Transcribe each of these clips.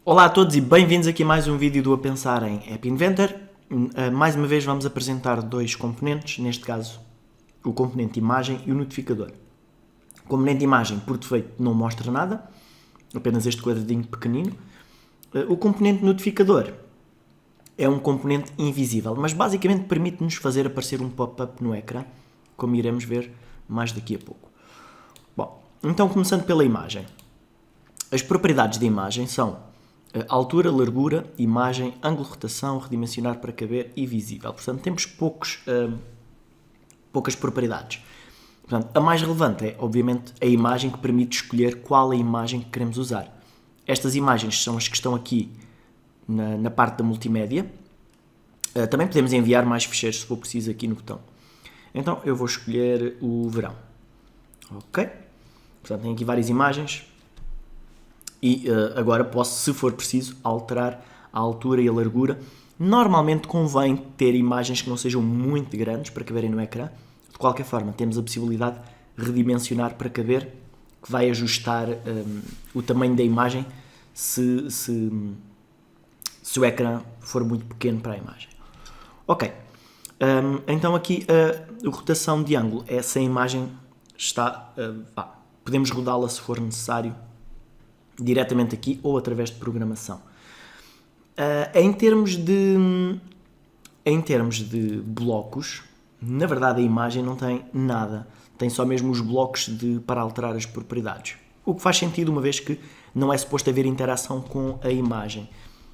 Olá a todos e bem-vindos aqui a mais um vídeo do A Pensar em App Inventor. Mais uma vez vamos apresentar dois componentes, neste caso o componente imagem e o notificador. O componente imagem, por defeito, não mostra nada, apenas este quadradinho pequenino. O componente notificador é um componente invisível, mas basicamente permite-nos fazer aparecer um pop-up no ecrã, como iremos ver mais daqui a pouco. Bom, então começando pela imagem. As propriedades da imagem são altura, largura, imagem, ângulo de rotação, redimensionar para caber e visível. Portanto, temos poucas propriedades. Portanto, a mais relevante é, obviamente, a imagem que permite escolher qual é a imagem que queremos usar. Estas imagens são as que estão aqui na parte da multimédia. Também podemos enviar mais ficheiros se for preciso aqui no botão. Então, eu vou escolher o verão. Ok? Portanto, tem aqui várias imagens. E agora posso, se for preciso, alterar a altura e a largura. Normalmente convém ter imagens que não sejam muito grandes para caberem no ecrã. De qualquer forma, temos a possibilidade de redimensionar para caber, que vai ajustar o tamanho da imagem se o ecrã for muito pequeno para a imagem. Ok. Então aqui a rotação de ângulo é se a imagem está... podemos rodá-la se for necessário, diretamente aqui ou através de programação. Em termos de blocos, na verdade a imagem não tem nada, tem só mesmo os blocos para alterar as propriedades. O que faz sentido, uma vez que não é suposto haver interação com a imagem.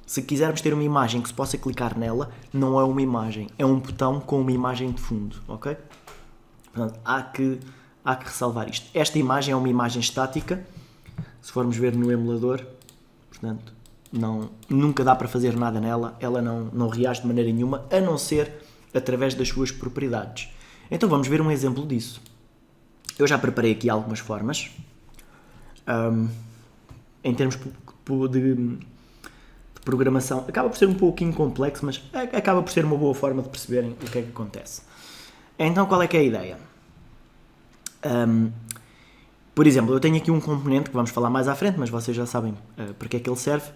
Se quisermos ter uma imagem que se possa clicar nela, não é uma imagem, é um botão com uma imagem de fundo, ok? Portanto, há que ressalvar isto. Esta imagem é uma imagem estática. Se formos ver no emulador, portanto, nunca dá para fazer nada nela, ela não reage de maneira nenhuma, a não ser através das suas propriedades. Então vamos ver um exemplo disso. Eu já preparei aqui algumas formas. Em termos de programação, acaba por ser um pouquinho complexo, mas acaba por ser uma boa forma de perceberem o que é que acontece. Então qual é que é a ideia? Por exemplo, eu tenho aqui um componente que vamos falar mais à frente, mas vocês já sabem para que é que ele serve,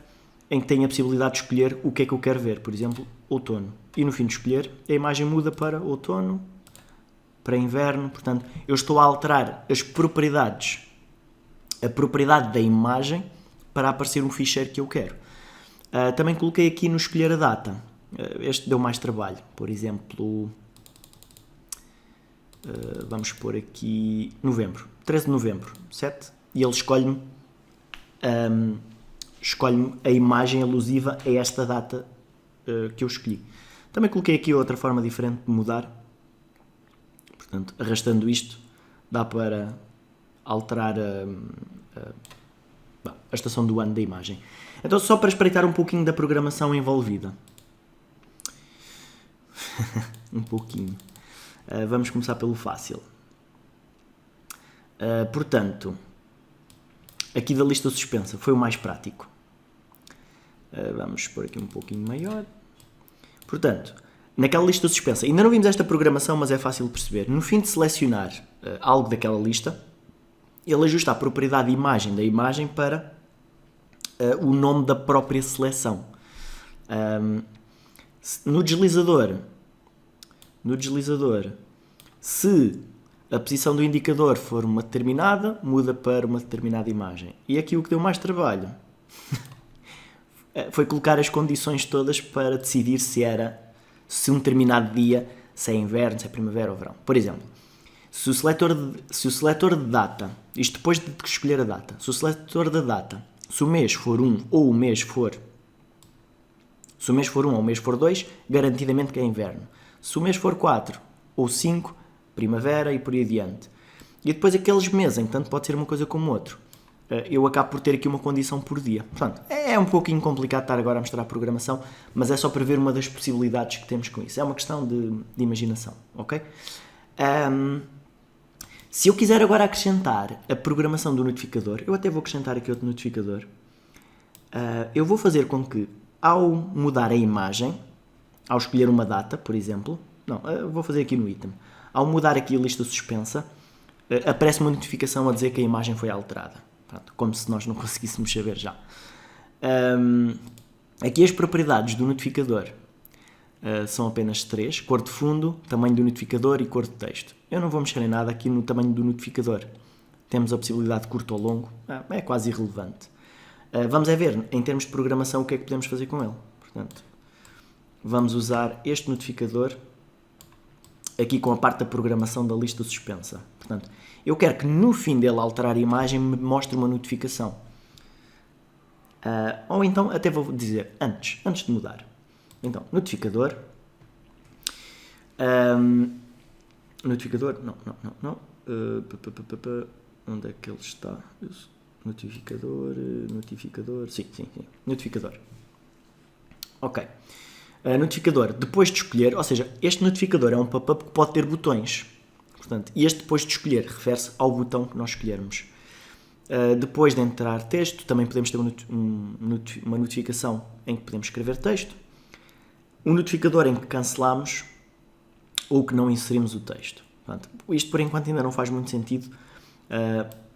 em que tenho a possibilidade de escolher o que é que eu quero ver. Por exemplo, outono. E no fim de escolher, a imagem muda para outono, para inverno. Portanto, eu estou a alterar as propriedades, a propriedade da imagem para aparecer um ficheiro que eu quero. Também coloquei aqui no escolher a data. Este deu mais trabalho. Por exemplo... vamos pôr aqui novembro, 13 de novembro, certo? E ele escolhe-me a imagem alusiva a esta data que eu escolhi. Também coloquei aqui outra forma diferente de mudar. Portanto, arrastando isto, dá para alterar a estação do ano da imagem. Então, só para espreitar um pouquinho da programação envolvida. Um pouquinho. Vamos começar pelo fácil. Portanto, aqui da lista suspensa foi o mais prático. Vamos pôr aqui um pouquinho maior. Portanto, naquela lista suspensa, ainda não vimos esta programação, mas é fácil de perceber. No fim de selecionar algo daquela lista, ele ajusta a propriedade imagem da imagem para o nome da própria seleção. No deslizador, se a posição do indicador for uma determinada, muda para uma determinada imagem. E aqui o que deu mais trabalho foi colocar as condições todas para decidir se um determinado dia, se é inverno, se é primavera ou verão. Por exemplo, se o seletor de data, isto depois de escolher a data, se o seletor da data, se o mês for 1 ou o mês for 2, garantidamente que é inverno. Se o mês for 4 ou 5, primavera e por aí adiante. E depois aqueles meses em que tanto pode ser uma coisa como outro. Eu acabo por ter aqui uma condição por dia. Portanto, é um pouquinho complicado estar agora a mostrar a programação, mas é só para ver uma das possibilidades que temos com isso. É uma questão de imaginação, ok? Se eu quiser agora acrescentar a programação do notificador, eu até vou acrescentar aqui outro notificador. Eu vou fazer com que, ao mudar a imagem, ao escolher uma data, por exemplo, vou fazer aqui no item. Ao mudar aqui a lista suspensa, aparece uma notificação a dizer que a imagem foi alterada. Pronto, como se nós não conseguíssemos saber já. Aqui as propriedades do notificador são apenas 3, cor de fundo, tamanho do notificador e cor de texto. Eu não vou mexer em nada aqui no tamanho do notificador. Temos a possibilidade de curto ou longo, é quase irrelevante. Vamos ver, em termos de programação, o que é que podemos fazer com ele. Portanto, vamos usar este notificador aqui com a parte da programação da lista suspensa. Portanto, eu quero que no fim dele alterar a imagem me mostre uma notificação. Ou então, até vou dizer antes de mudar. Então, notificador. Notificador, não. Onde é que ele está? Notificador, sim. Notificador. Ok. Notificador, depois de escolher, ou seja, este notificador é um pop-up que pode ter botões. Portanto, este depois de escolher refere-se ao botão que nós escolhermos. Depois de entrar texto, também podemos ter uma notificação em que podemos escrever texto. Um notificador em que cancelamos ou que não inserimos o texto. Portanto, isto por enquanto ainda não faz muito sentido,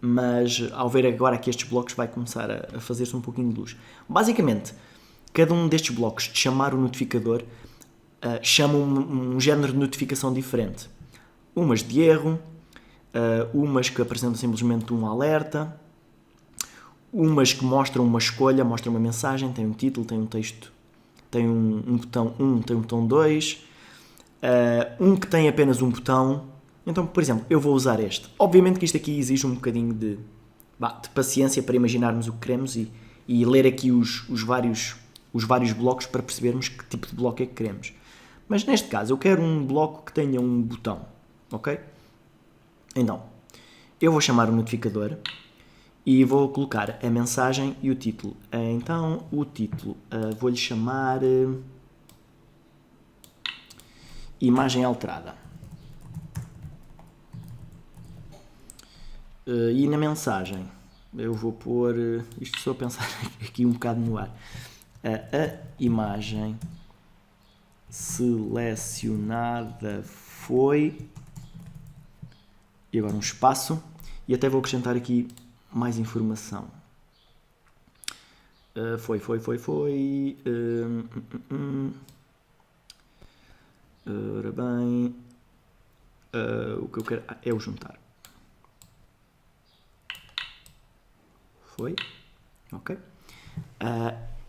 mas ao ver agora que estes blocos vai começar a fazer-se um pouquinho de luz. Basicamente, cada um destes blocos de chamar o notificador chama um género de notificação diferente. Umas de erro, umas que apresentam simplesmente um alerta, umas que mostram uma escolha, mostram uma mensagem, tem um título, tem um texto, tem um botão 1, tem um botão 2, um que tem apenas um botão. Então, por exemplo, eu vou usar este. Obviamente que isto aqui exige um bocadinho de paciência para imaginarmos o que queremos e ler aqui os vários blocos para percebermos que tipo de bloco é que queremos. Mas neste caso, eu quero um bloco que tenha um botão, ok? Então, eu vou chamar o notificador e vou colocar a mensagem e o título. Então, o título, vou-lhe chamar imagem alterada. E na mensagem, eu vou pôr, isto só a pensar aqui um bocado no ar, a imagem selecionada foi, e agora um espaço, e até vou acrescentar aqui mais informação. Foi. Ora bem, o que eu quero é o juntar. Foi, ok.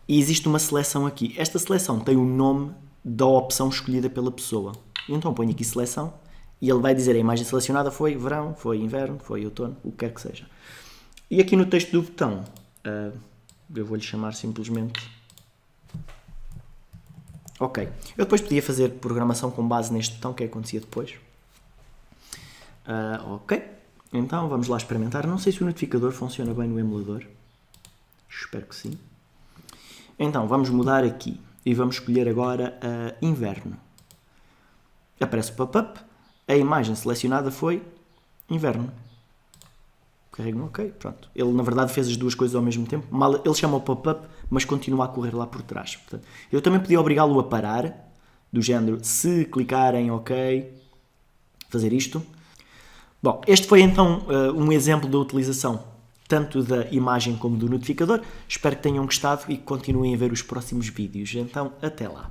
E existe uma seleção aqui. Esta seleção tem o nome da opção escolhida pela pessoa. Então ponho aqui seleção e ele vai dizer a imagem selecionada foi verão, foi inverno, foi outono, o que quer que seja. E aqui no texto do botão, eu vou-lhe chamar simplesmente... Ok. Eu depois podia fazer programação com base neste botão, que acontecia depois. Ok. Então vamos lá experimentar. Não sei se o notificador funciona bem no emulador. Espero que sim. Então vamos mudar aqui e vamos escolher agora inverno. Aparece o pop-up. A imagem selecionada foi inverno. Carrego no OK. Pronto. Ele na verdade fez as duas coisas ao mesmo tempo. Ele chama o pop-up, mas continua a correr lá por trás. Portanto, eu também podia obrigá-lo a parar, do género, se clicar em OK, fazer isto. Bom, este foi então um exemplo da utilização tanto da imagem como do notificador. Espero que tenham gostado e que continuem a ver os próximos vídeos. Então, até lá!